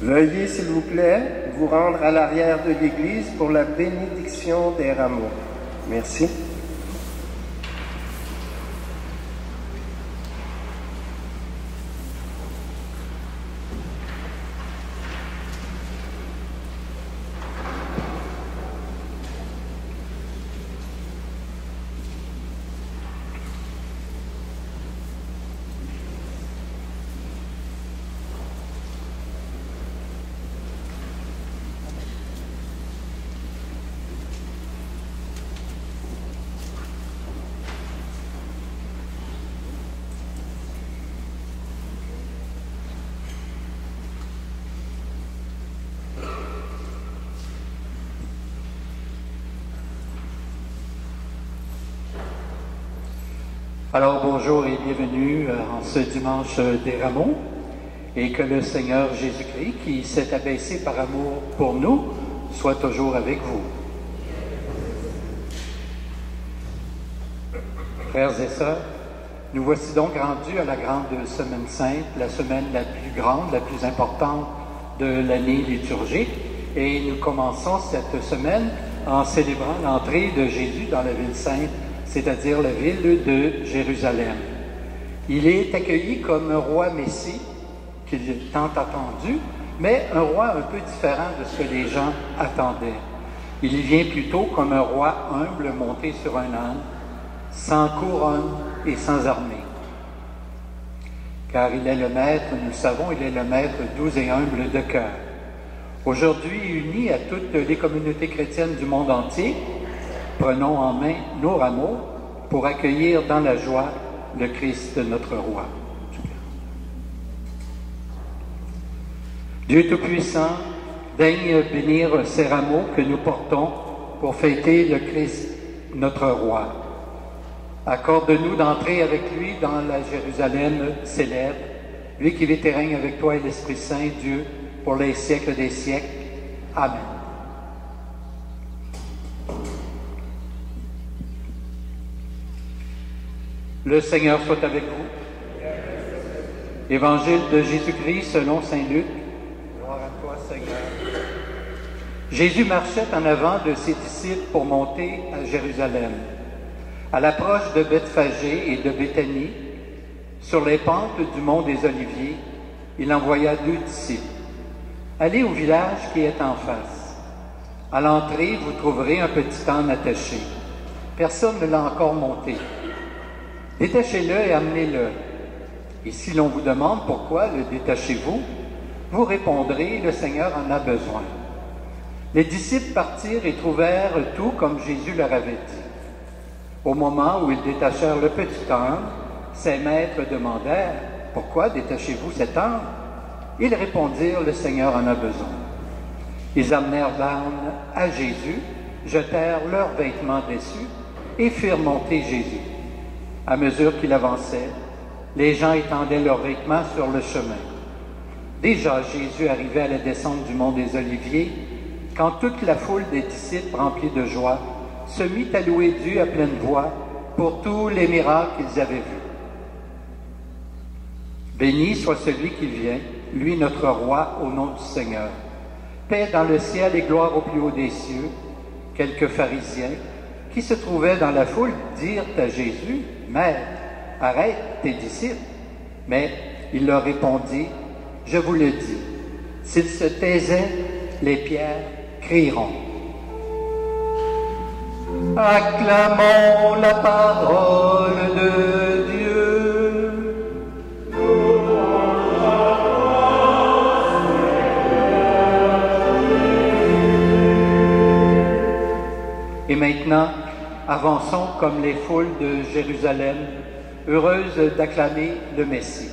Veuillez, s'il vous plaît, vous rendre à l'arrière de l'église pour la bénédiction des rameaux. Merci. Alors bonjour et bienvenue en ce dimanche des Rameaux, et que le Seigneur Jésus-Christ, qui s'est abaissé par amour pour nous, soit toujours avec vous. Frères et sœurs, nous voici donc rendus à la grande Semaine Sainte, la semaine la plus grande, la plus importante de l'année liturgique, et nous commençons cette semaine en célébrant l'entrée de Jésus dans la ville sainte, c'est-à-dire la ville de Jérusalem. Il est accueilli comme un roi Messie, qu'il est tant attendu, mais un roi un peu différent de ce que les gens attendaient. Il vient plutôt comme un roi humble monté sur un âne, sans couronne et sans armée. Car il est le maître, nous le savons, il est le maître doux et humble de cœur. Aujourd'hui, unis à toutes les communautés chrétiennes du monde entier, prenons en main nos rameaux pour accueillir dans la joie le Christ, notre roi. Dieu Tout-Puissant, daigne bénir ces rameaux que nous portons pour fêter le Christ, notre roi. Accorde-nous d'entrer avec lui dans la Jérusalem célèbre, lui qui vit et règne avec toi et l'Esprit Saint, Dieu, pour les siècles des siècles. Amen. Le Seigneur soit avec vous. Évangile de Jésus-Christ selon saint Luc. Gloire à toi, Seigneur. Jésus marchait en avant de ses disciples pour monter à Jérusalem. À l'approche de Bethphagée et de Béthanie, sur les pentes du mont des Oliviers, il envoya 2 disciples. Allez au village qui est en face. À l'entrée, vous trouverez un petit âne attaché. Personne ne l'a encore monté. Détachez-le et amenez-le. Et si l'on vous demande pourquoi le détachez-vous, vous répondrez, le Seigneur en a besoin. Les disciples partirent et trouvèrent tout comme Jésus leur avait dit. Au moment où ils détachèrent le petit âne, ses maîtres demandèrent, « Pourquoi détachez-vous cet âne ?» Ils répondirent, « Le Seigneur en a besoin. » Ils amenèrent l'âne à Jésus, jetèrent leurs vêtements dessus et firent monter Jésus. À mesure qu'il avançait, les gens étendaient leurs vêtements sur le chemin. Déjà, Jésus arrivait à la descente du mont des Oliviers, quand toute la foule des disciples, remplis de joie, se mit à louer Dieu à pleine voix pour tous les miracles qu'ils avaient vus. Béni soit celui qui vient, lui notre roi, au nom du Seigneur. Paix dans le ciel et gloire au plus haut des cieux. Quelques pharisiens qui se trouvaient dans la foule dirent à Jésus, « Maître, arrête tes disciples. » Mais il leur répondit, « Je vous le dis, s'ils se taisaient, les pierres crieront. » Acclamons la parole de Dieu. Et maintenant, avançons comme les foules de Jérusalem, heureuses d'acclamer le Messie.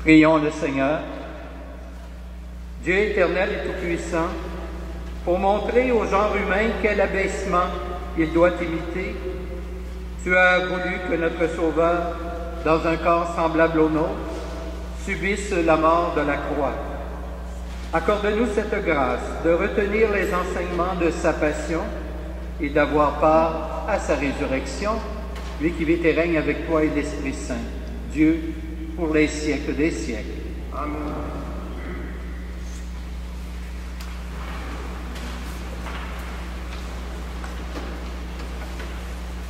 Prions le Seigneur. Dieu éternel et tout-puissant, pour montrer au genre humain quel abaissement il doit imiter, tu as voulu que notre Sauveur, dans un corps semblable au nôtre, subisse la mort de la croix. Accorde-nous cette grâce de retenir les enseignements de sa passion et d'avoir part à sa résurrection, lui qui vit et règne avec toi et l'Esprit Saint, Dieu, pour les siècles des siècles. Amen.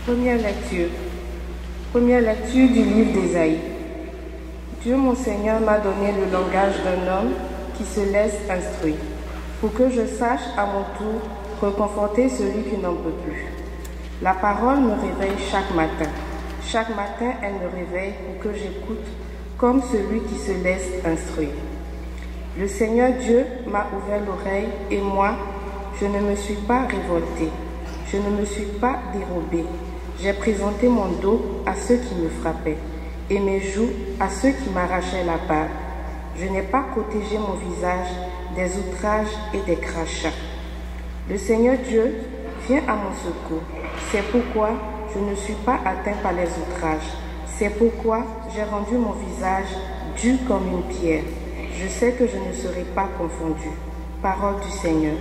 Première lecture du livre d'Ésaïe. Dieu mon Seigneur m'a donné le langage d'un homme qui se laisse instruire, pour que je sache à mon tour reconforter celui qui n'en peut plus. La parole me réveille chaque matin. Chaque matin, elle me réveille pour que j'écoute comme celui qui se laisse instruire. Le Seigneur Dieu m'a ouvert l'oreille et moi, je ne me suis pas révoltée. Je ne me suis pas dérobée. J'ai présenté mon dos à ceux qui me frappaient et mes joues à ceux qui m'arrachaient la barbe. Je n'ai pas protégé mon visage des outrages et des crachats. Le Seigneur Dieu vient à mon secours. C'est pourquoi je ne suis pas atteint par les outrages. C'est pourquoi j'ai rendu mon visage dur comme une pierre. Je sais que je ne serai pas confondu. Parole du Seigneur.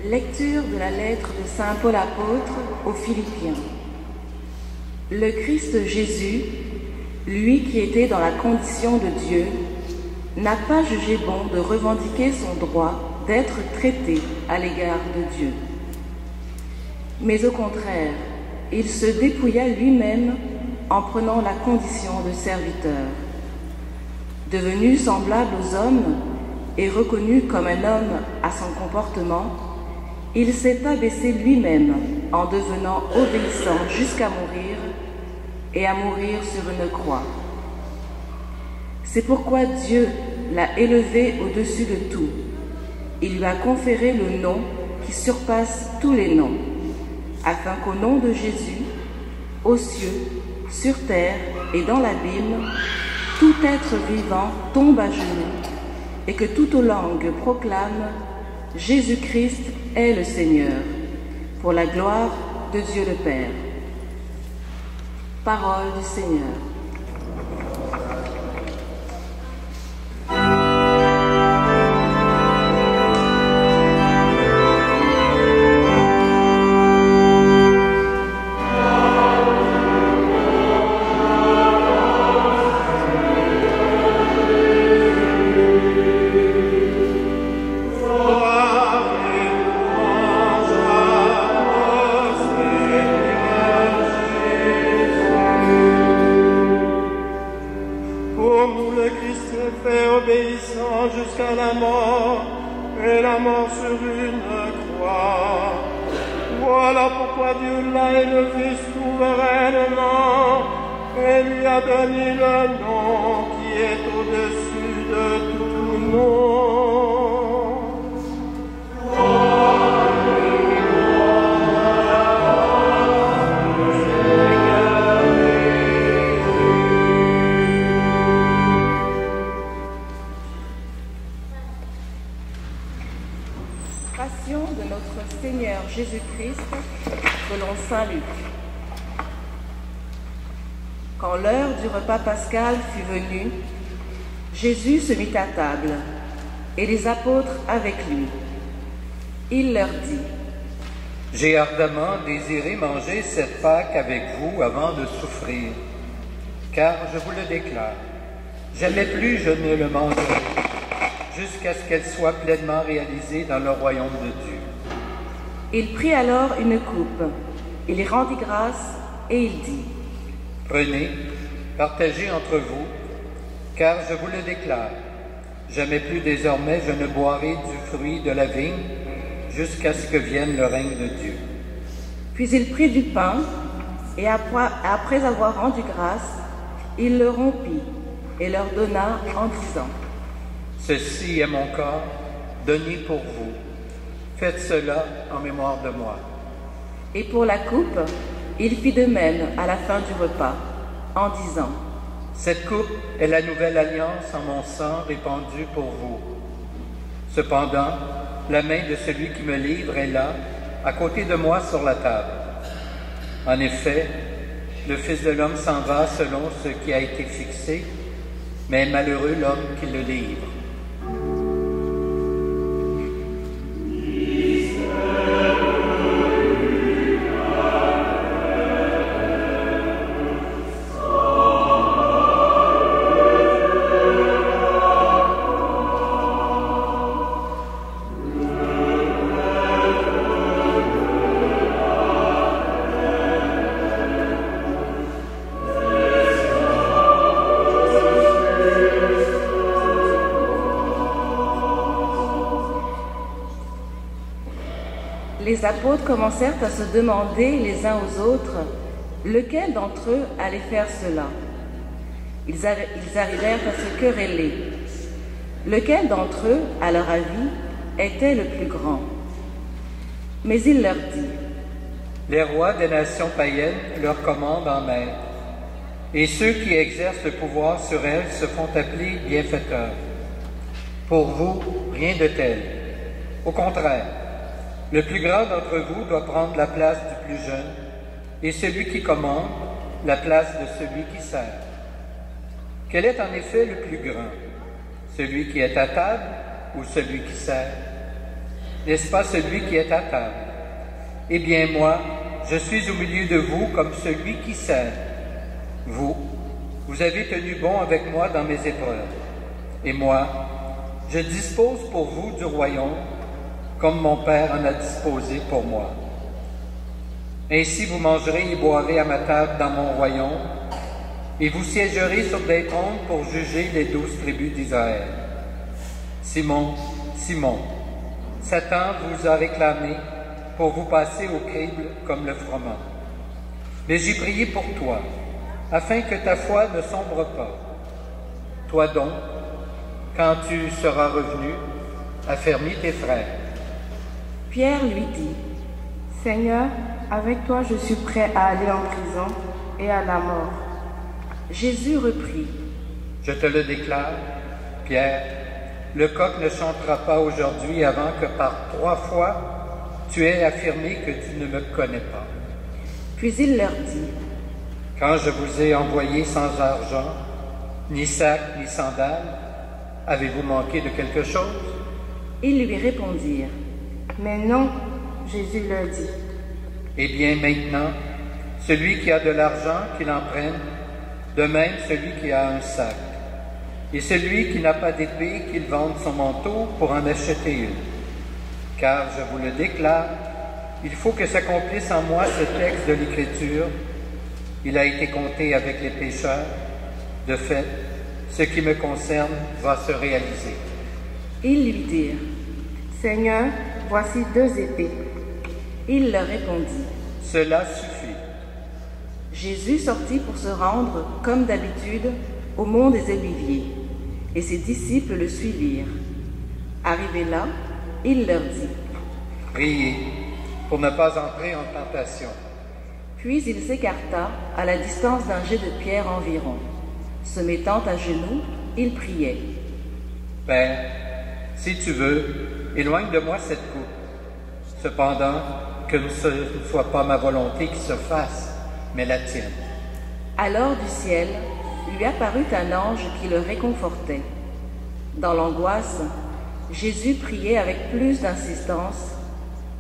Lecture de la lettre de Saint Paul apôtre aux Philippiens. Le Christ Jésus lui qui était dans la condition de Dieu, n'a pas jugé bon de revendiquer son droit d'être traité à l'égard de Dieu. Mais au contraire, il se dépouilla lui-même en prenant la condition de serviteur. Devenu semblable aux hommes et reconnu comme un homme à son comportement, il s'est abaissé lui-même en devenant obéissant jusqu'à mourir et à mourir sur une croix. C'est pourquoi Dieu l'a élevé au-dessus de tout. Il lui a conféré le nom qui surpasse tous les noms, afin qu'au nom de Jésus, aux cieux, sur terre et dans l'abîme, tout être vivant tombe à genoux et que toute langue proclame « Jésus-Christ est le Seigneur » pour la gloire de Dieu le Père. Parole du Seigneur. Jusqu'à la mort, et la mort sur une croix. Voilà pourquoi Dieu l'a élevé souverainement et lui a donné le nom qui est au-dessus de tout nom. Passion de notre Seigneur Jésus-Christ selon saint Luc. Quand l'heure du repas pascal fut venue, Jésus se mit à table et les apôtres avec lui. Il leur dit : J'ai ardemment désiré manger cette Pâque avec vous avant de souffrir, car je vous le déclare, jamais plus je ne le mangerai, jusqu'à ce qu'elle soit pleinement réalisée dans le royaume de Dieu. Il prit alors une coupe, il rendit grâce et il dit : Prenez, partagez entre vous, car je vous le déclare, jamais plus désormais je ne boirai du fruit de la vigne, jusqu'à ce que vienne le règne de Dieu. Puis il prit du pain, et après avoir rendu grâce, il le rompit et leur donna en disant : Ceci est mon corps, donné pour vous. Faites cela en mémoire de moi. Et pour la coupe, il fit de même à la fin du repas, en disant : Cette coupe est la nouvelle alliance en mon sang répandu pour vous. Cependant, la main de celui qui me livre est là, à côté de moi sur la table. En effet, le Fils de l'homme s'en va selon ce qui a été fixé, mais malheureux l'homme qui le livre. Les apôtres commencèrent à se demander les uns aux autres lequel d'entre eux allait faire cela. Ils arrivèrent à se quereller. Lequel d'entre eux, à leur avis, était le plus grand? Mais il leur dit : Les rois des nations païennes leur commandent en maître, et ceux qui exercent le pouvoir sur elles se font appeler bienfaiteurs. Pour vous, rien de tel. Au contraire, le plus grand d'entre vous doit prendre la place du plus jeune, et celui qui commande, la place de celui qui sert. Quel est en effet le plus grand? Celui qui est à table ou celui qui sert? N'est-ce pas celui qui est à table? Eh bien moi, je suis au milieu de vous comme celui qui sert. Vous, Vous avez tenu bon avec moi dans mes épreuves. Et moi, je dispose pour vous du royaume comme mon Père en a disposé pour moi. Ainsi vous mangerez et boirez à ma table dans mon royaume, et vous siégerez sur des trônes pour juger les 12 tribus d'Israël. Simon, Simon, Satan vous a réclamé pour vous passer au crible comme le froment. Mais j'ai prié pour toi, afin que ta foi ne sombre pas. Toi donc, quand tu seras revenu, affermis tes frères. Pierre lui dit, « Seigneur, avec toi je suis prêt à aller en prison et à la mort. » Jésus reprit, « Je te le déclare, Pierre, le coq ne chantera pas aujourd'hui avant que par 3 fois tu aies affirmé que tu ne me connais pas. » Puis il leur dit, « Quand je vous ai envoyé sans argent, ni sac, ni sandales, avez-vous manqué de quelque chose? » Ils lui répondirent, « Mais non. » Jésus leur dit, « Eh bien maintenant, celui qui a de l'argent, qu'il en prenne, de même celui qui a un sac. Et celui qui n'a pas d'épée, qu'il vende son manteau pour en acheter une. Car je vous le déclare, il faut que s'accomplisse en moi ce texte de l'Écriture. Il a été compté avec les pécheurs. De fait, ce qui me concerne va se réaliser. » Ils lui dirent, « Seigneur, voici 2 épées. » Il leur répondit, « Cela suffit. » Jésus sortit pour se rendre, comme d'habitude, au mont des Oliviers, et ses disciples le suivirent. Arrivé là, il leur dit, « Priez pour ne pas entrer en tentation. » Puis il s'écarta à la distance d'un jet de pierre environ. Se mettant à genoux, il priait. « Père, si tu veux, éloigne de moi cette coupe. Cependant, que ce ne soit pas ma volonté qui se fasse, mais la tienne. » Alors du ciel lui apparut un ange qui le réconfortait. Dans l'angoisse, Jésus priait avec plus d'insistance,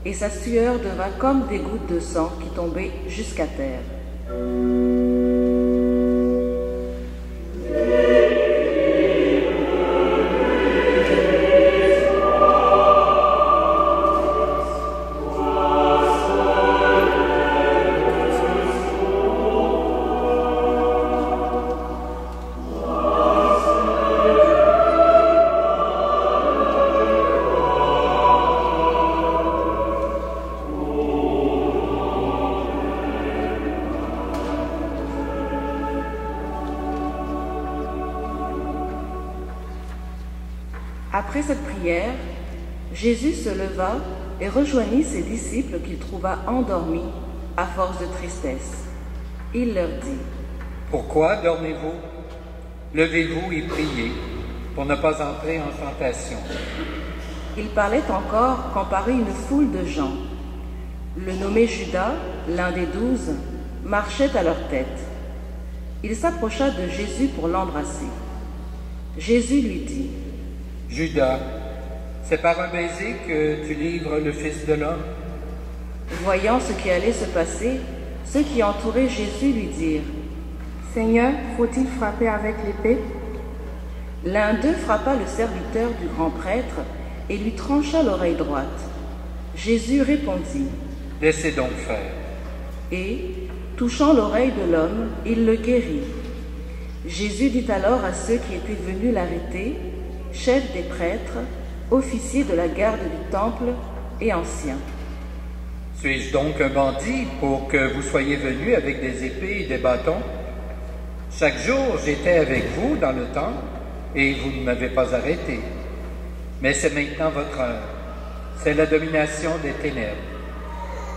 et sa sueur devint comme des gouttes de sang qui tombaient jusqu'à terre. Après cette prière, Jésus se leva et rejoignit ses disciples qu'il trouva endormis à force de tristesse. Il leur dit, « Pourquoi dormez-vous? Levez-vous et priez pour ne pas entrer en tentation. » Il parlait encore quand parut une foule de gens. Le nommé Judas, l'un des 12, marchait à leur tête. Il s'approcha de Jésus pour l'embrasser. Jésus lui dit, « Judas, c'est par un baiser que tu livres le Fils de l'homme? » Voyant ce qui allait se passer, ceux qui entouraient Jésus lui dirent, « Seigneur, faut-il frapper avec l'épée ?» L'un d'eux frappa le serviteur du grand prêtre et lui trancha l'oreille droite. Jésus répondit, « Laissez donc faire. » Et, touchant l'oreille de l'homme, il le guérit. Jésus dit alors à ceux qui étaient venus l'arrêter, chefs des prêtres, officiers de la garde du temple et anciens. « Suis-je donc un bandit pour que vous soyez venus avec des épées et des bâtons? Chaque jour, j'étais avec vous dans le temple et vous ne m'avez pas arrêté. Mais c'est maintenant votre heure. C'est la domination des ténèbres. »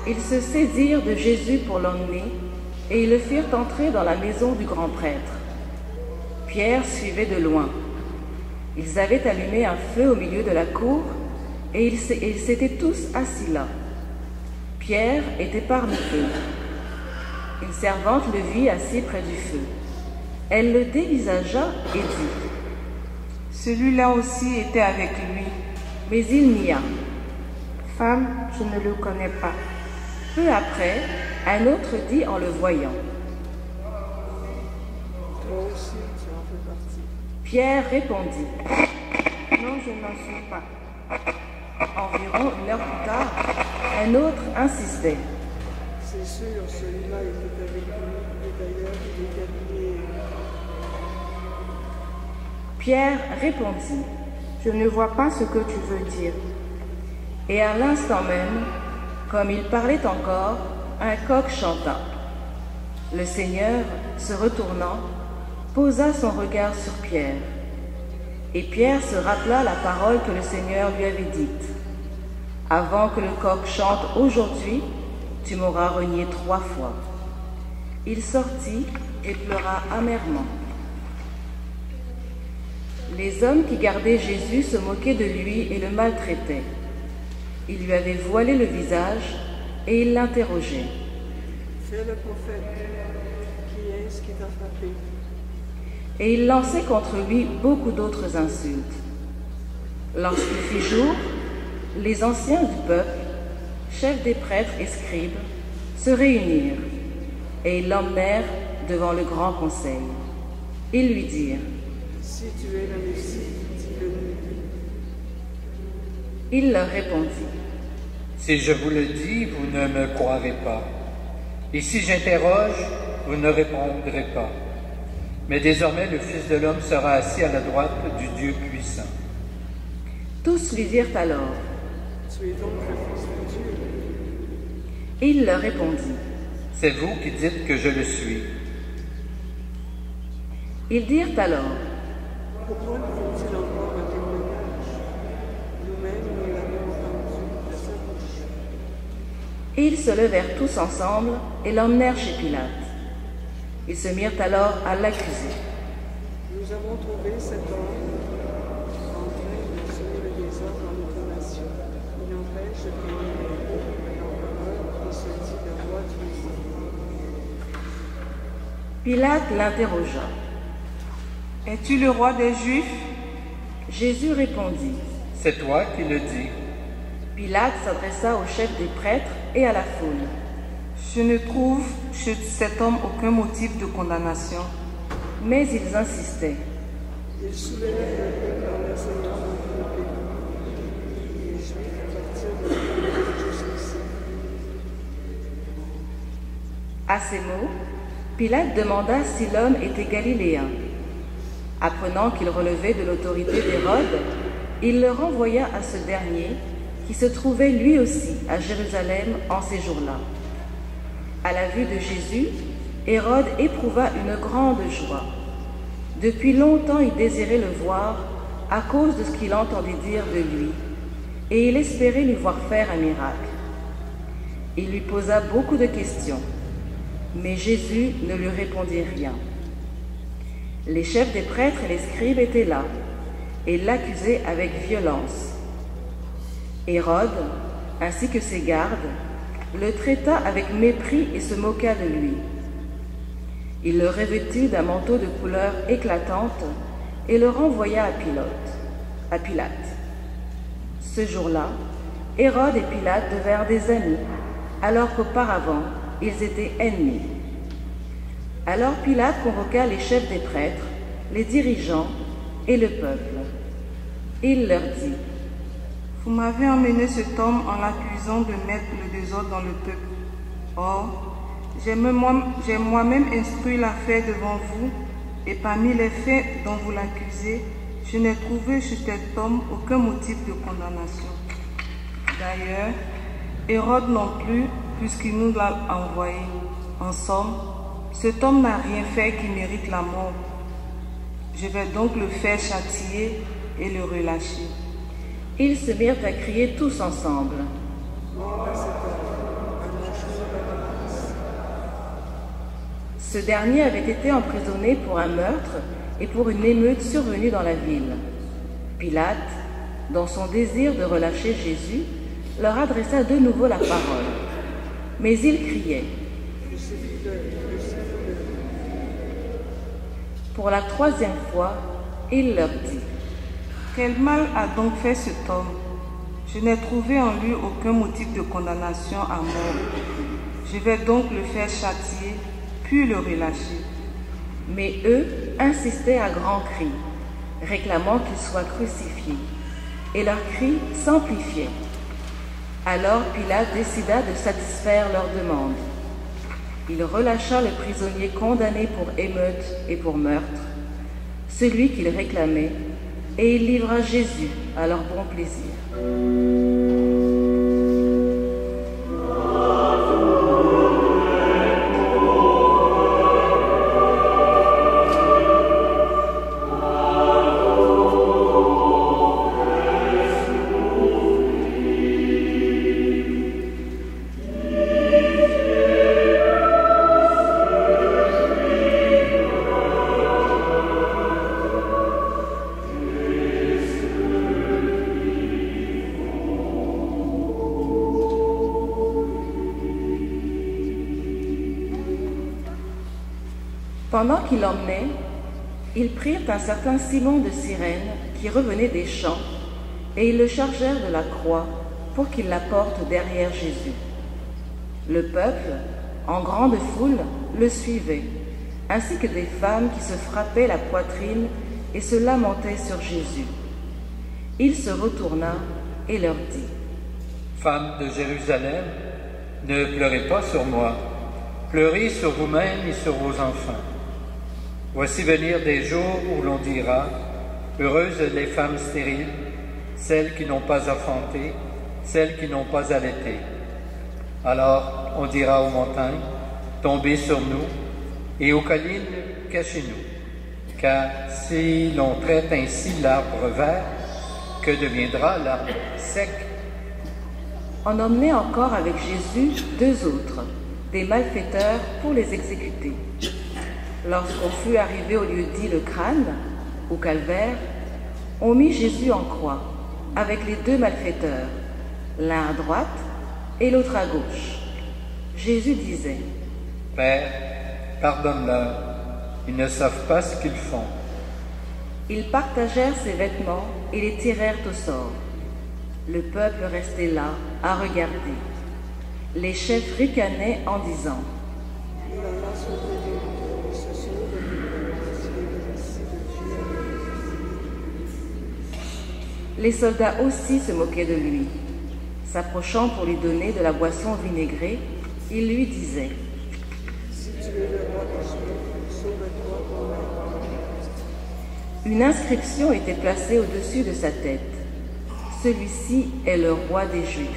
Ils se saisirent de Jésus pour l'emmener et ils le firent entrer dans la maison du grand prêtre. Pierre suivait de loin. Ils avaient allumé un feu au milieu de la cour et ils s'étaient tous assis là. Pierre était parmi eux. Une servante le vit assis près du feu. Elle le dévisagea et dit, « Celui-là aussi était avec lui. » Mais il nia. « Femme, je ne le connais pas. » Peu après, un autre dit en le voyant, « Pierre répondit, Non, je n'en suis pas. environ 1 heure plus tard, un autre insistait. C'est sûr, celui-là était avec lui, et d'ailleurs il est galiléen. Pierre répondit, Je ne vois pas ce que tu veux dire. et à l'instant même, comme il parlait encore, un coq chanta. Le Seigneur, se retournant, posa son regard sur Pierre. Et Pierre se rappela la parole que le Seigneur lui avait dite. Avant que le coq chante aujourd'hui, tu m'auras renié 3 fois. Il sortit et pleura amèrement. Les hommes qui gardaient Jésus se moquaient de lui et le maltraitaient. Ils lui avaient voilé le visage et ils l'interrogeaient. Fais le prophète. Qui est-ce qui t'a frappé? Et ils lançaient contre lui beaucoup d'autres insultes. Lorsqu'il fit jour, les anciens du peuple, chefs des prêtres et scribes, se réunirent et ils l'emmenèrent devant le grand conseil. Ils lui dirent, Si tu es le Messie, dis-le-nous. il leur répondit, Si je vous le dis, vous ne me croirez pas. Et si j'interroge, vous ne répondrez pas. Mais désormais, le Fils de l'homme sera assis à la droite du Dieu puissant. tous lui dirent alors, Tu es donc le Fils de Dieu. et il leur répondit. C'est vous qui dites que je le suis. Ils dirent alors, Pourquoi nous faut-il encore un témoignage? Nous-mêmes, nous l'avons entendu de sa bouche. et ils se levèrent tous ensemble et l'emmenèrent chez Pilate. Ils se mirent alors à l'accuser. Nous avons trouvé cet homme en train de semer le désordre dans notre nation. Il empêche de prendre l'empereur et se dit le roi du Israël. Pilate l'interrogea. Es-tu le roi des Juifs? Jésus répondit. C'est toi qui le dis. Pilate s'adressa au chef des prêtres et à la foule. Je ne trouve chez cet homme aucun motif de condamnation. Mais ils insistaient. Il soulevait le peuple en enseignant dans tout le pays. Les Juifs à partir de là jusqu'ici. À ces mots, Pilate demanda si l'homme était galiléen. Apprenant qu'il relevait de l'autorité d'Hérode, il le renvoya à ce dernier, qui se trouvait lui aussi à Jérusalem en ces jours-là. À la vue de Jésus, Hérode éprouva une grande joie. Depuis longtemps il désirait le voir à cause de ce qu'il entendait dire de lui, et il espérait lui voir faire un miracle. Il lui posa beaucoup de questions, mais Jésus ne lui répondit rien. Les chefs des prêtres et les scribes étaient là, et l'accusaient avec violence. Hérode, ainsi que ses gardes, le traita avec mépris et se moqua de lui. Il le revêtit d'un manteau de couleur éclatante et le renvoya à Pilate. Ce jour-là, Hérode et Pilate devinrent des amis, alors qu'auparavant, ils étaient ennemis. Alors Pilate convoqua les chefs des prêtres, les dirigeants et le peuple. Il leur dit, Vous m'avez emmené cet homme en l'accusant de mettre le désordre dans le peuple. Or, j'ai moi-même instruit l'affaire devant vous, et parmi les faits dont vous l'accusez, je n'ai trouvé chez cet homme aucun motif de condamnation. D'ailleurs, Hérode non plus, puisqu'il nous l'a envoyé. En somme, cet homme n'a rien fait qui mérite la mort. Je vais donc le faire châtier et le relâcher. Ils se mirent à crier tous ensemble. Ce dernier avait été emprisonné pour un meurtre et pour une émeute survenue dans la ville. Pilate, dans son désir de relâcher Jésus, leur adressa de nouveau la parole. Mais ils criaient. Pour la 3e fois, il leur dit, Quel mal a donc fait cet homme? Je n'ai trouvé en lui aucun motif de condamnation à mort. Je vais donc le faire châtier, puis le relâcher. mais eux insistaient à grands cris. réclamant qu'il soit crucifié, et leurs cris s'amplifiaient. Alors Pilate décida de satisfaire leur demande. Il relâcha le prisonnier condamné pour émeute et pour meurtre, celui qu'il réclamait, et il livra Jésus à leur bon plaisir. Pendant qu'il l'emmenait, ils prirent un certain Simon de Cyrène qui revenait des champs, et ils le chargèrent de la croix pour qu'il la porte derrière Jésus. Le peuple, en grande foule, le suivait, ainsi que des femmes qui se frappaient la poitrine et se lamentaient sur Jésus. Il se retourna et leur dit: Femmes de Jérusalem, ne pleurez pas sur moi, pleurez sur vous-même et sur vos enfants. Voici venir des jours où l'on dira: heureuses les femmes stériles, celles qui n'ont pas enfanté, celles qui n'ont pas allaité. Alors on dira aux montagnes: tombez sur nous, et aux collines: cachez-nous. Car si l'on traite ainsi l'arbre vert, que deviendra l'arbre sec? On emmenait encore avec Jésus 2 autres, des malfaiteurs, pour les exécuter. Lorsqu'on fut arrivé au lieu dit le crâne, au calvaire, on mit Jésus en croix, avec les 2 malfaiteurs, l'un à droite et l'autre à gauche. Jésus disait: Père, pardonne-leur, ils ne savent pas ce qu'ils font. Ils partagèrent ses vêtements et les tirèrent au sort. Le peuple restait là, à regarder. Les chefs ricanaient en disant: Les soldats aussi se moquaient de lui. S'approchant pour lui donner de la boisson vinaigrée, ils lui disaient: Si tu es le roi des Juifs, sauve-toi toi-même. Une inscription était placée au-dessus de sa tête: Celui-ci est le roi des Juifs.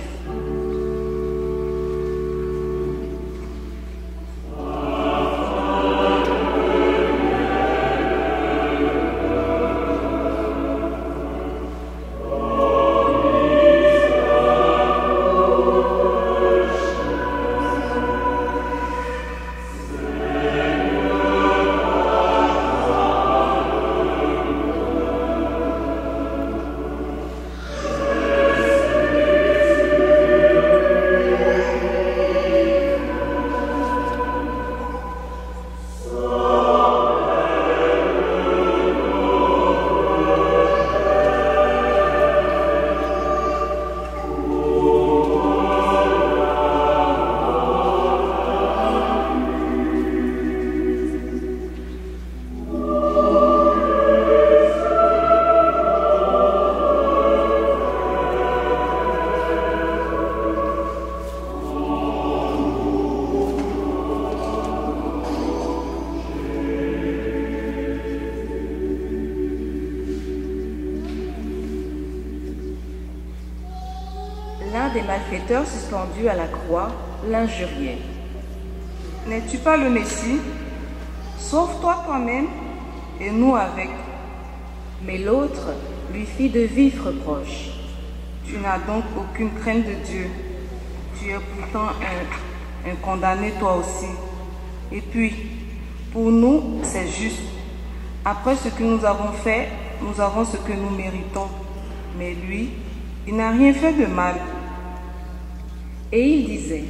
L'un des malfaiteurs suspendus à la croix l'injuriait: N'es-tu pas le Messie? Sauve-toi toi-même et nous avec. Mais l'autre lui fit de vifs reproches: Tu n'as donc aucune crainte de Dieu. Tu es pourtant un condamné toi aussi. Et puis, pour nous, c'est juste. Après ce que nous avons fait, nous avons ce que nous méritons. Mais lui, il n'a rien fait de mal. Et il disait: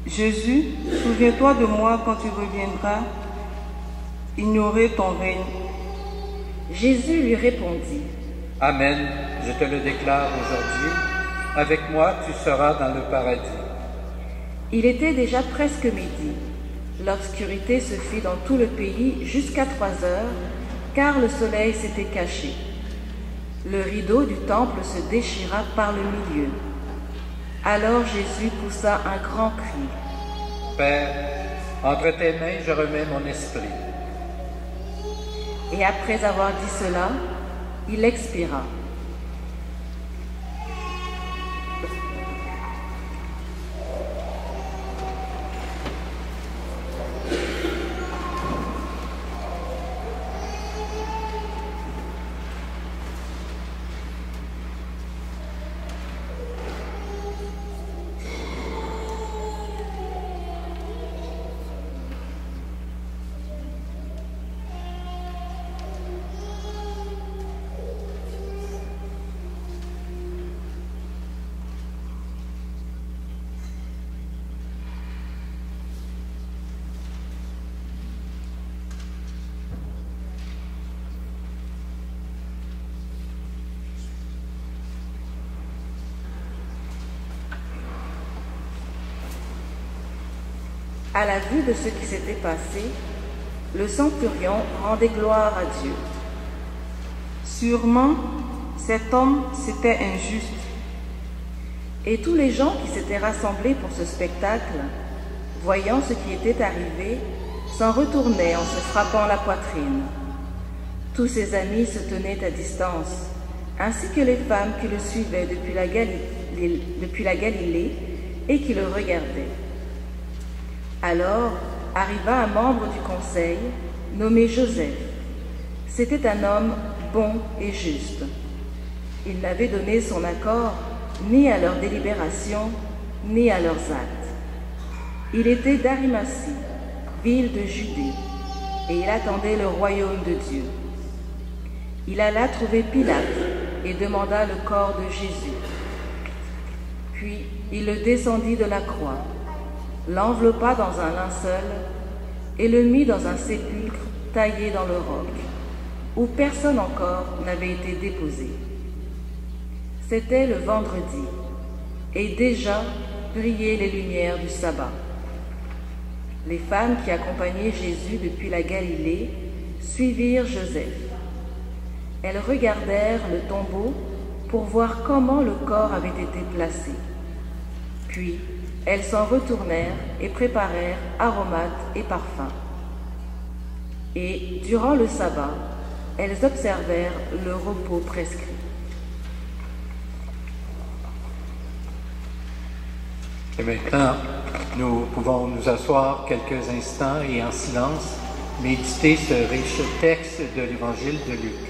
Jésus, souviens-toi de moi quand tu reviendras ignorer ton règne. Jésus lui répondit: Amen, je te le déclare aujourd'hui, avec moi tu seras dans le paradis. Il était déjà presque midi. L'obscurité se fit dans tout le pays jusqu'à 3 heures, car le soleil s'était caché. Le rideau du temple se déchira par le milieu. Alors Jésus poussa un grand cri. Père, entre tes mains, je remets mon esprit. Et après avoir dit cela, il expira. À la vue de ce qui s'était passé, le centurion rendait gloire à Dieu. Sûrement, cet homme, c'était injuste. Et tous les gens qui s'étaient rassemblés pour ce spectacle, voyant ce qui était arrivé, s'en retournaient en se frappant la poitrine. Tous ses amis se tenaient à distance, ainsi que les femmes qui le suivaient depuis la Galilée et qui le regardaient. Alors arriva un membre du conseil, nommé Joseph. C'était un homme bon et juste. Il n'avait donné son accord ni à leur délibération, ni à leurs actes. Il était d'Arimathie, ville de Judée, et il attendait le royaume de Dieu. Il alla trouver Pilate et demanda le corps de Jésus. Puis il le descendit de la croix, l'enveloppa dans un linceul et le mit dans un sépulcre taillé dans le roc, où personne encore n'avait été déposé. C'était le vendredi, et déjà brillaient les lumières du sabbat. Les femmes qui accompagnaient Jésus depuis la Galilée suivirent Joseph. Elles regardèrent le tombeau pour voir comment le corps avait été placé. Puis, elles s'en retournèrent et préparèrent aromates et parfums. Et, durant le sabbat, elles observèrent le repos prescrit. Et maintenant, nous pouvons nous asseoir quelques instants et en silence méditer ce riche texte de l'Évangile de Luc.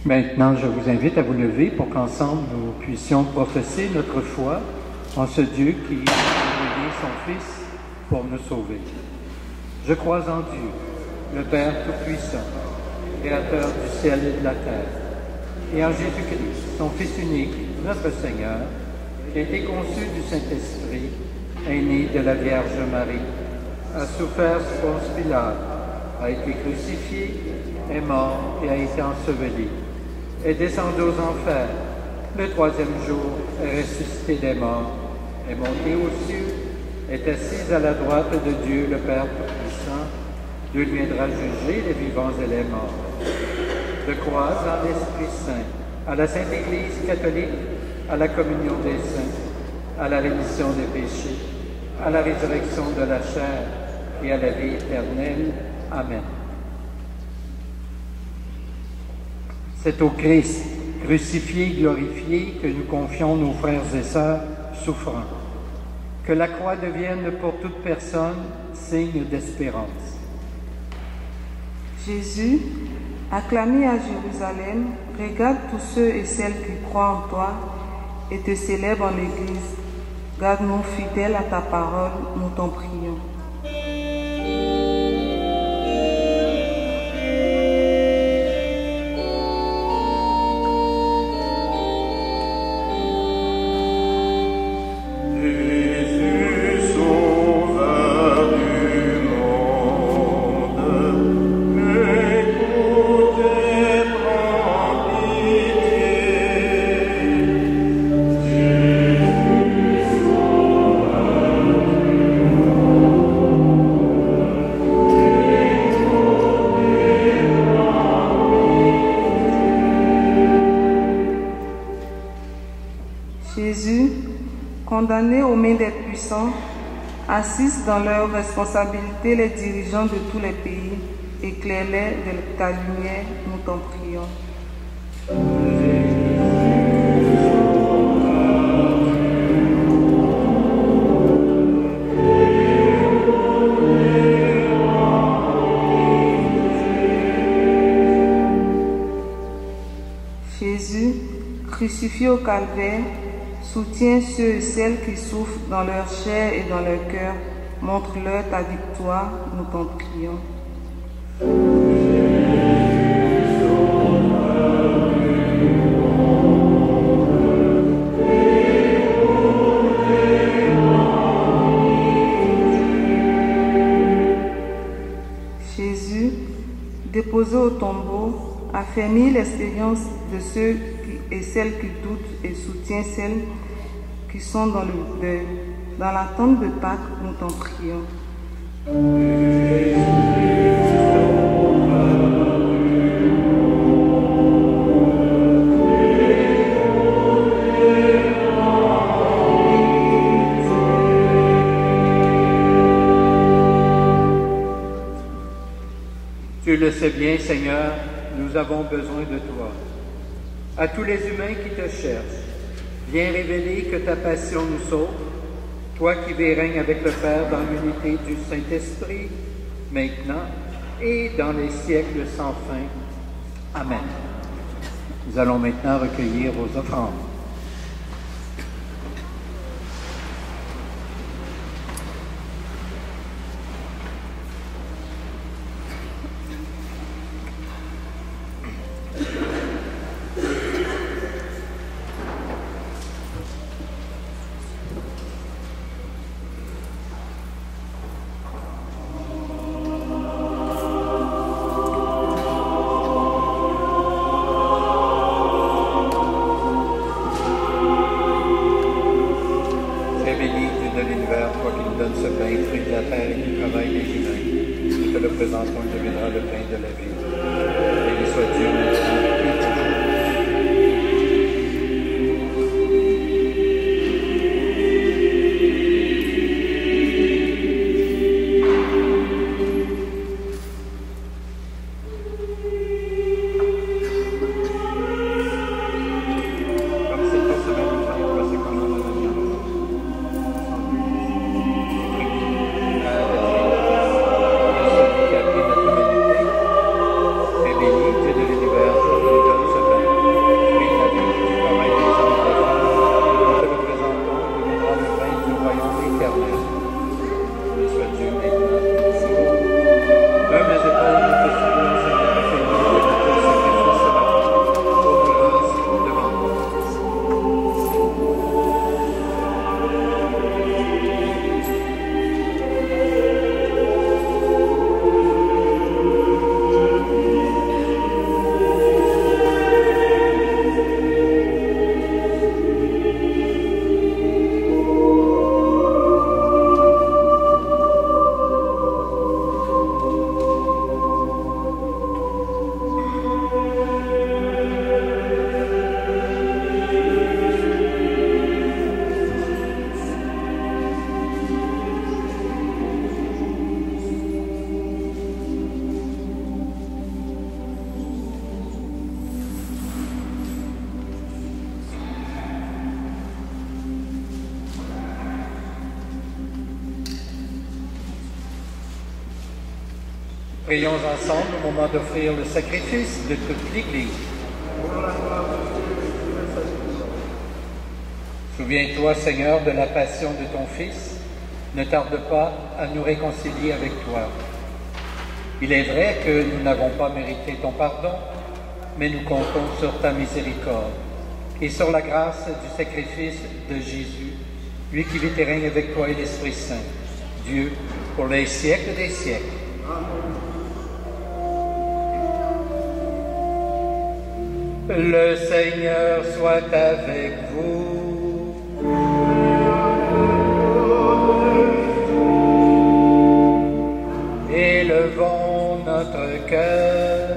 Maintenant, je vous invite à vous lever pour qu'ensemble nous puissions professer notre foi en ce Dieu qui a envoyé son Fils pour nous sauver. Je crois en Dieu, le Père Tout-Puissant, Créateur du ciel et de la terre, et en Jésus-Christ, son Fils unique, notre Seigneur, qui a été conçu du Saint-Esprit, est né de la Vierge Marie, a souffert sous Ponce Pilate, a été crucifié, est mort et a été enseveli, est descendu aux enfers, le troisième jour est ressuscité des morts, est monté aux cieux, est assis à la droite de Dieu le Père Tout-Puissant, Dieu viendra juger les vivants et les morts. Je crois en l'Esprit Saint, à la Sainte Église catholique, à la communion des saints, à la rémission des péchés, à la résurrection de la chair et à la vie éternelle. Amen. C'est au Christ, crucifié et glorifié, que nous confions nos frères et sœurs souffrants. Que la croix devienne pour toute personne signe d'espérance. Jésus, acclamé à Jérusalem, regarde tous ceux et celles qui croient en toi et te célèbrent en l'Église. Garde-nous fidèles à ta parole, nous t'en prions. Condamnés aux mains des puissants, assistent dans leurs responsabilités les dirigeants de tous les pays, éclaire-les de ta lumière, nous t'en prions. Jésus, crucifié au calvaire, soutiens ceux et celles qui souffrent dans leur chair et dans leur cœur. Montre-leur ta victoire, nous t'en prions. Jésus, déposé au tombeau, affermis l'espérance de ceux et celles qui doutent et soutient celles qui sont dans le deuil. Dans l'attente de Pâques, nous t'en prions. Tu le sais bien, Seigneur, nous avons besoin de toi. À tous les humains qui te cherchent, viens révéler que ta passion nous sauve, toi qui vis et règnes avec le Père dans l'unité du Saint-Esprit, maintenant et dans les siècles sans fin. Amen. Nous allons maintenant recueillir vos offrandes. Prions ensemble au moment d'offrir le sacrifice de toute l'Église. Souviens-toi, Seigneur, de la passion de ton Fils. Ne tarde pas à nous réconcilier avec toi. Il est vrai que nous n'avons pas mérité ton pardon, mais nous comptons sur ta miséricorde et sur la grâce du sacrifice de Jésus, lui qui vit et règne avec toi et l'Esprit Saint, Dieu, pour les siècles des siècles. Le Seigneur soit avec vous. Élevons notre cœur.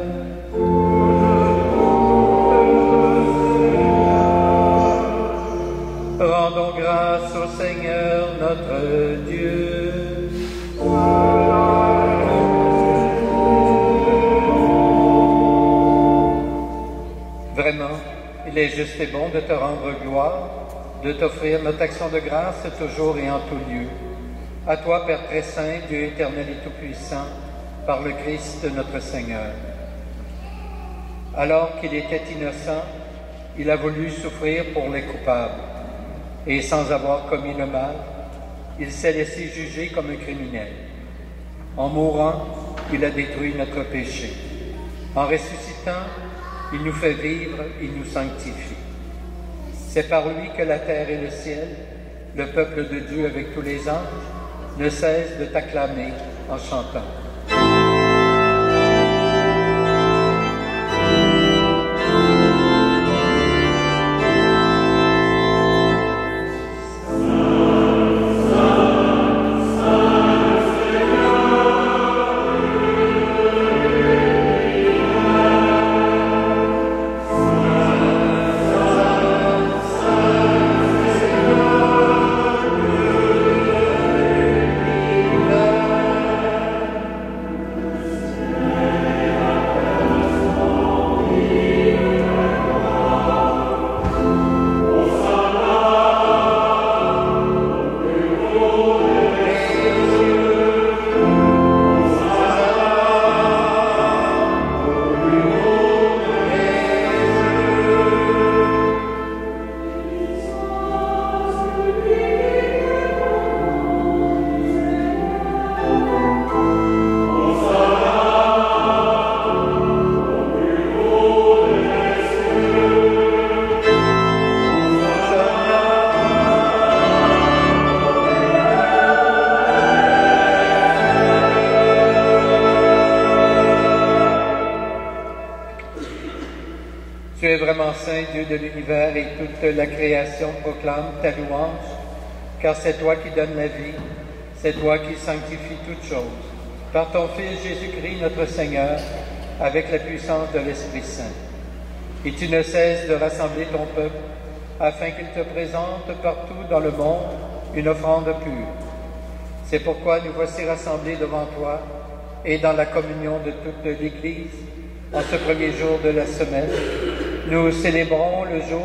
Rendons grâce au Seigneur notre Dieu. Vraiment, il est juste et bon de te rendre gloire, de t'offrir notre action de grâce toujours et en tout lieu. À toi, Père très saint, Dieu éternel et tout-puissant, par le Christ notre Seigneur. Alors qu'il était innocent, il a voulu souffrir pour les coupables, et sans avoir commis le mal, il s'est laissé juger comme un criminel. En mourant, il a détruit notre péché. En ressuscitant, il nous fait vivre, il nous sanctifie. C'est par lui que la terre et le ciel, le peuple de Dieu avec tous les anges, ne cessent de t'acclamer en chantant. Tu es vraiment saint, Dieu de l'univers, et toute la création proclame ta louange, car c'est toi qui donnes la vie, c'est toi qui sanctifies toutes choses, par ton Fils Jésus-Christ notre Seigneur, avec la puissance de l'Esprit Saint. Et tu ne cesses de rassembler ton peuple, afin qu'il te présente partout dans le monde une offrande pure. C'est pourquoi nous voici rassemblés devant toi, et dans la communion de toute l'Église, en ce premier jour de la semaine, nous célébrons le jour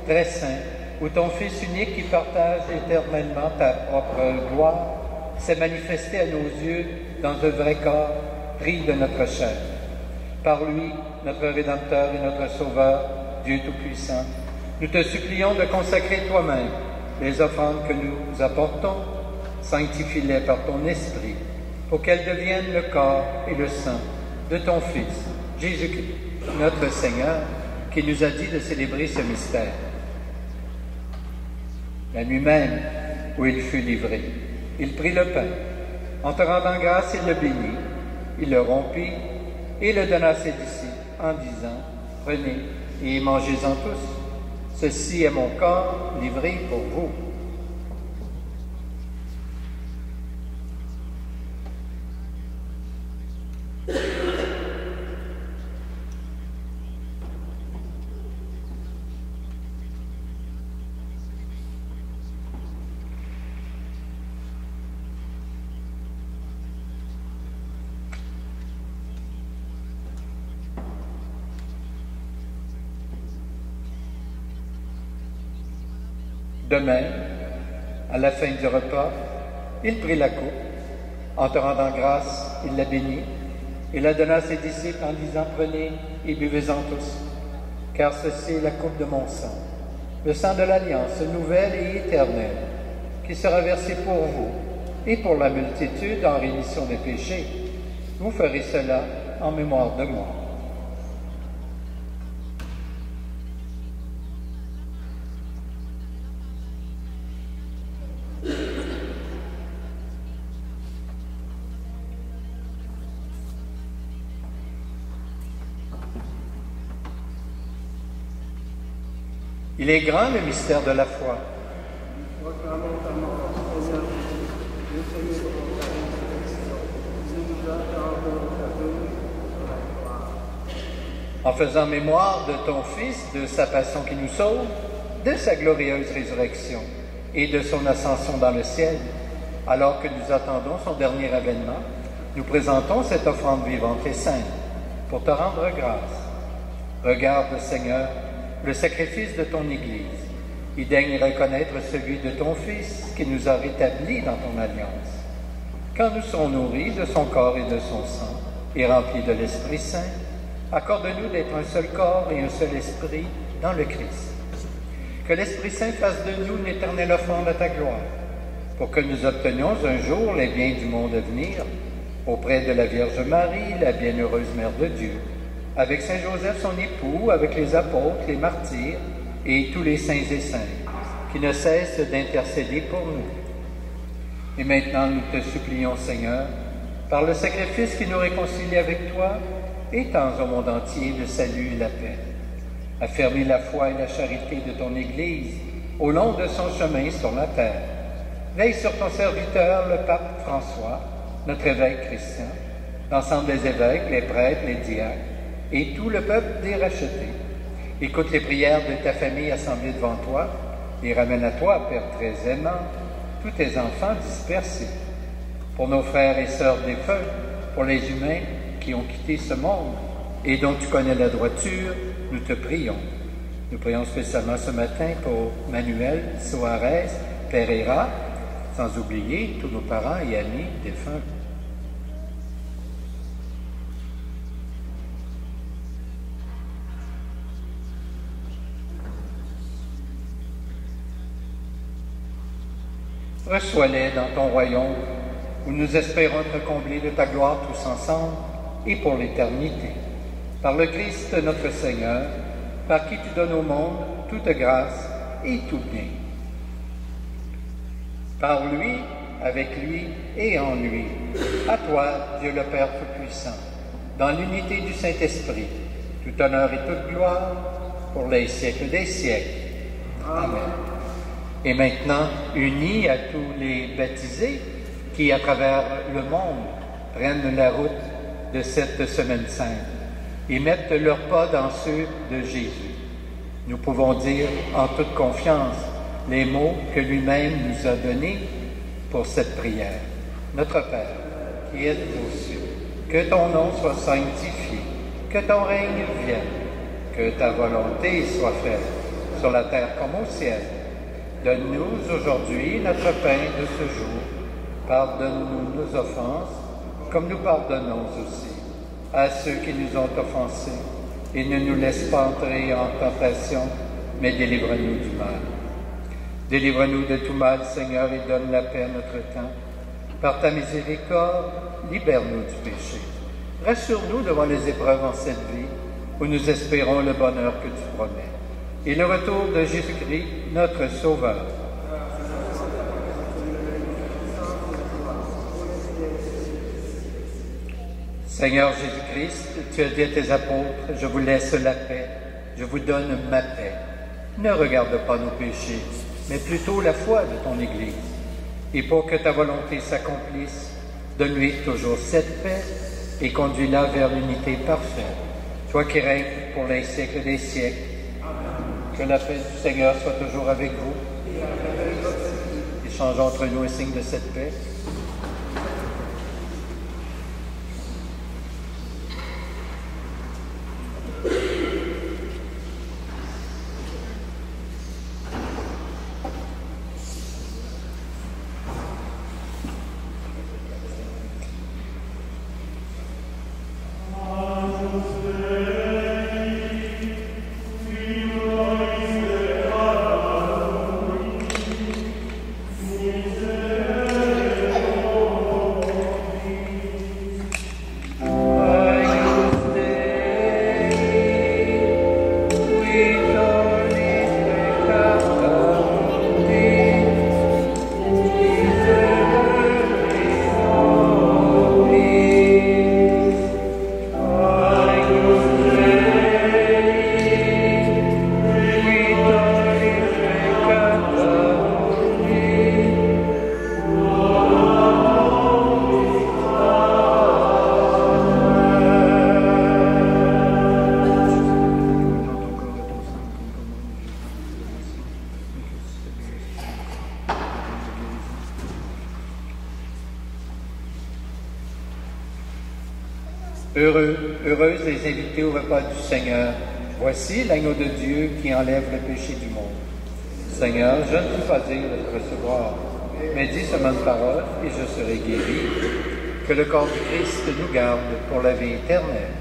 très saint où ton Fils unique qui partage éternellement ta propre gloire s'est manifesté à nos yeux dans un vrai corps pris de notre chair. Par lui, notre Rédempteur et notre Sauveur, Dieu Tout-Puissant, nous te supplions de consacrer toi-même les offrandes que nous apportons, sanctifie-les par ton Esprit, pour qu'elles deviennent le corps et le sang de ton Fils, Jésus-Christ, notre Seigneur, qui nous a dit de célébrer ce mystère. La nuit même où il fut livré, il prit le pain. En te rendant grâce, il le bénit, il le rompit et le donna à ses disciples en disant, « Prenez et mangez-en tous. Ceci est mon corps livré pour vous. » De même, à la fin du repas, il prit la coupe. En te rendant grâce, il la bénit, Il la donna à ses disciples en disant, prenez et buvez-en tous, car ceci est la coupe de mon sang, le sang de l'alliance nouvelle et éternelle, qui sera versé pour vous et pour la multitude en rémission des péchés. Vous ferez cela en mémoire de moi. Il est grand le mystère de la foi. En faisant mémoire de ton Fils, de sa passion qui nous sauve, de sa glorieuse résurrection et de son ascension dans le ciel, alors que nous attendons son dernier avènement, nous présentons cette offrande vivante et sainte pour te rendre grâce. Regarde, Seigneur, le sacrifice de ton Église, et daigne reconnaître celui de ton Fils qui nous a rétablis dans ton alliance. Quand nous serons nourris de son corps et de son sang, et remplis de l'Esprit Saint, accorde-nous d'être un seul corps et un seul esprit dans le Christ. Que l'Esprit Saint fasse de nous une éternelle offrande à ta gloire, pour que nous obtenions un jour les biens du monde à venir, auprès de la Vierge Marie, la bienheureuse Mère de Dieu, avec Saint Joseph son époux, avec les apôtres, les martyrs et tous les saints et saintes, qui ne cessent d'intercéder pour nous. Et maintenant, nous te supplions, Seigneur, par le sacrifice qui nous réconcilie avec toi, étends au monde entier le salut et la paix. Affermis la foi et la charité de ton Église au long de son chemin sur la terre. Veille sur ton serviteur, le pape François, notre évêque Christian, l'ensemble des évêques, les prêtres, les diacres, et tout le peuple des rachetés. Écoute les prières de ta famille assemblée devant toi, et ramène à toi, Père très aimant, tous tes enfants dispersés. Pour nos frères et sœurs défunts, pour les humains qui ont quitté ce monde, et dont tu connais la droiture, nous te prions. Nous prions spécialement ce matin pour Manuel Soares Pereira, sans oublier tous nos parents et amis défunts. Reçois-les dans ton royaume, où nous espérons être comblés de ta gloire tous ensemble et pour l'éternité. Par le Christ notre Seigneur, par qui tu donnes au monde toute grâce et tout bien. Par lui, avec lui et en lui, à toi, Dieu le Père Tout-Puissant, dans l'unité du Saint-Esprit, tout honneur et toute gloire pour les siècles des siècles. Amen. Et maintenant, unis à tous les baptisés qui, à travers le monde, prennent la route de cette Semaine Sainte et mettent leurs pas dans ceux de Jésus, nous pouvons dire en toute confiance les mots que lui-même nous a donnés pour cette prière. Notre Père, qui es aux cieux, que ton nom soit sanctifié, que ton règne vienne, que ta volonté soit faite, sur la terre comme au ciel. Donne-nous aujourd'hui notre pain de ce jour. Pardonne-nous nos offenses, comme nous pardonnons aussi à ceux qui nous ont offensés. Et ne nous laisse pas entrer en tentation, mais délivre-nous du mal. Délivre-nous de tout mal, Seigneur, et donne la paix à notre temps. Par ta miséricorde, libère-nous du péché. Rassure-nous devant les épreuves en cette vie, où nous espérons le bonheur que tu promets. Et le retour de Jésus-Christ, notre Sauveur. Seigneur Jésus-Christ, tu as dit à tes apôtres, je vous laisse la paix, je vous donne ma paix. Ne regarde pas nos péchés, mais plutôt la foi de ton Église. Et pour que ta volonté s'accomplisse, donne-lui toujours cette paix et conduis-la vers l'unité parfaite. Toi qui règnes pour les siècles des siècles, que la paix du Seigneur soit toujours avec vous. Échangeons entre nous un signe de cette paix. Heureuses les invités au repas du Seigneur. Voici l'agneau de Dieu qui enlève le péché du monde. Seigneur, je ne peux pas dire de te recevoir, mais dis seulement une parole et je serai guéri. Que le corps du Christ nous garde pour la vie éternelle.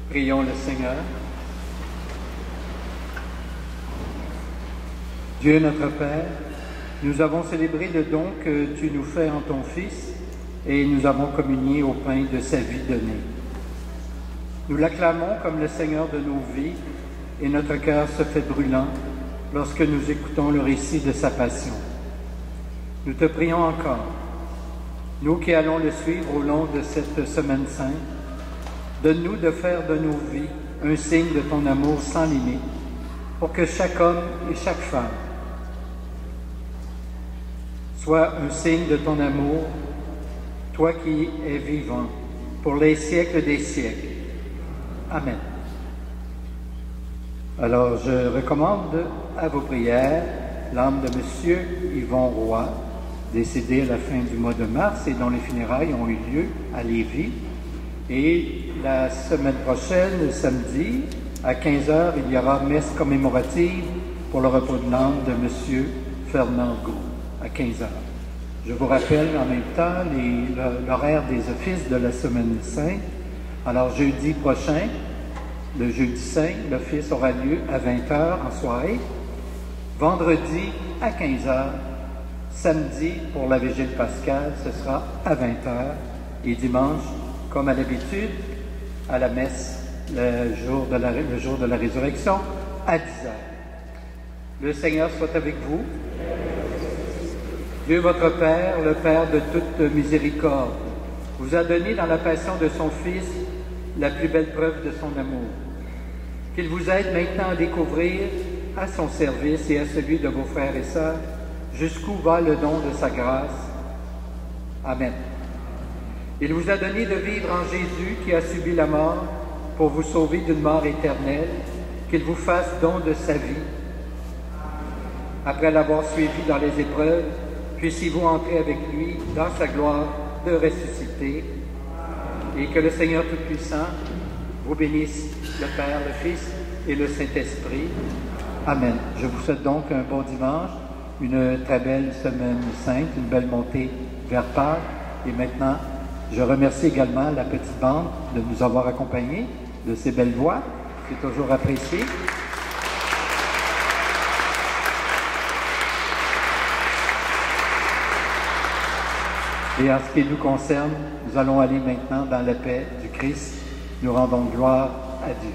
Prions le Seigneur. Dieu notre Père, nous avons célébré le don que tu nous fais en ton Fils et nous avons communié au pain de sa vie donnée. Nous l'acclamons comme le Seigneur de nos vies et notre cœur se fait brûlant lorsque nous écoutons le récit de sa passion. Nous te prions encore, nous qui allons le suivre au long de cette semaine sainte, donne-nous de faire de nos vies un signe de ton amour sans limite, pour que chaque homme et chaque femme soit un signe de ton amour, toi qui es vivant, pour les siècles des siècles. Amen. Alors, je recommande à vos prières l'âme de M. Yvon Roy, décédé à la fin du mois de mars et dont les funérailles ont eu lieu à Lévis. Et la semaine prochaine, samedi, à 15h, il y aura messe commémorative pour le repos de l'âme de M. Fernand Gault, à 15h. Je vous rappelle en même temps l'horaire des offices de la semaine sainte. Alors, jeudi prochain, le jeudi saint, l'office aura lieu à 20h en soirée. Vendredi, à 15h. Samedi, pour la vigile pascale, ce sera à 20h. Et dimanche, comme à l'habitude, à la messe, le jour de la résurrection, à 10h. Le Seigneur soit avec vous. Dieu votre Père, le Père de toute miséricorde, vous a donné dans la passion de son Fils la plus belle preuve de son amour. Qu'il vous aide maintenant à découvrir à son service et à celui de vos frères et sœurs jusqu'où va le don de sa grâce. Amen. Il vous a donné de vivre en Jésus qui a subi la mort pour vous sauver d'une mort éternelle, qu'il vous fasse don de sa vie. Après l'avoir suivi dans les épreuves, puissiez-vous entrer avec lui dans sa gloire de ressuscité, et que le Seigneur Tout-Puissant vous bénisse, le Père, le Fils et le Saint-Esprit. Amen. Je vous souhaite donc un bon dimanche, une très belle semaine sainte, une belle montée vers Pâques. Et maintenant, je remercie également la petite bande de nous avoir accompagnés, de ces belles voix. C'est toujours apprécié. Et en ce qui nous concerne, nous allons aller maintenant dans la paix du Christ. Nous rendons gloire à Dieu.